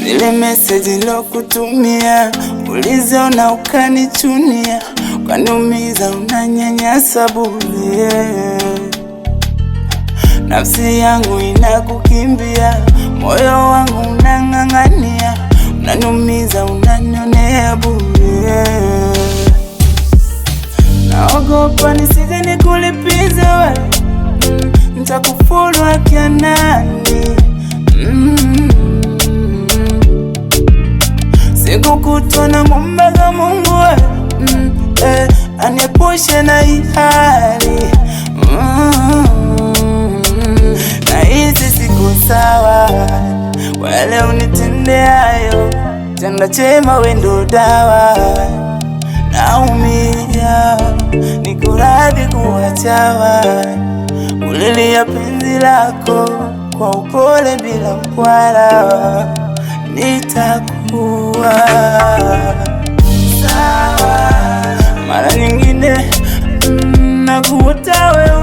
zile message nilokutumia uliziona ukanichunia, ukaniumiza, unanyanyasa bure. Nafsi yangu inakukimbia, moyo wangu unang'ang'ania, unaniumiza, unanionea bure. Naogopa nisije nikulipize wewe, nitakufuru haki ya nani? Siku kutwa namuomba Mungu aniepushe na hii hali. Na hizi siku sawa, wale unitendeayo, tenda chema wendo dawa. Naumia, niko radhi kuachawa, ulilia penzi lako kwa upole bila mkwala. Nitakuwa sawa, mara nyingine nakuota wewe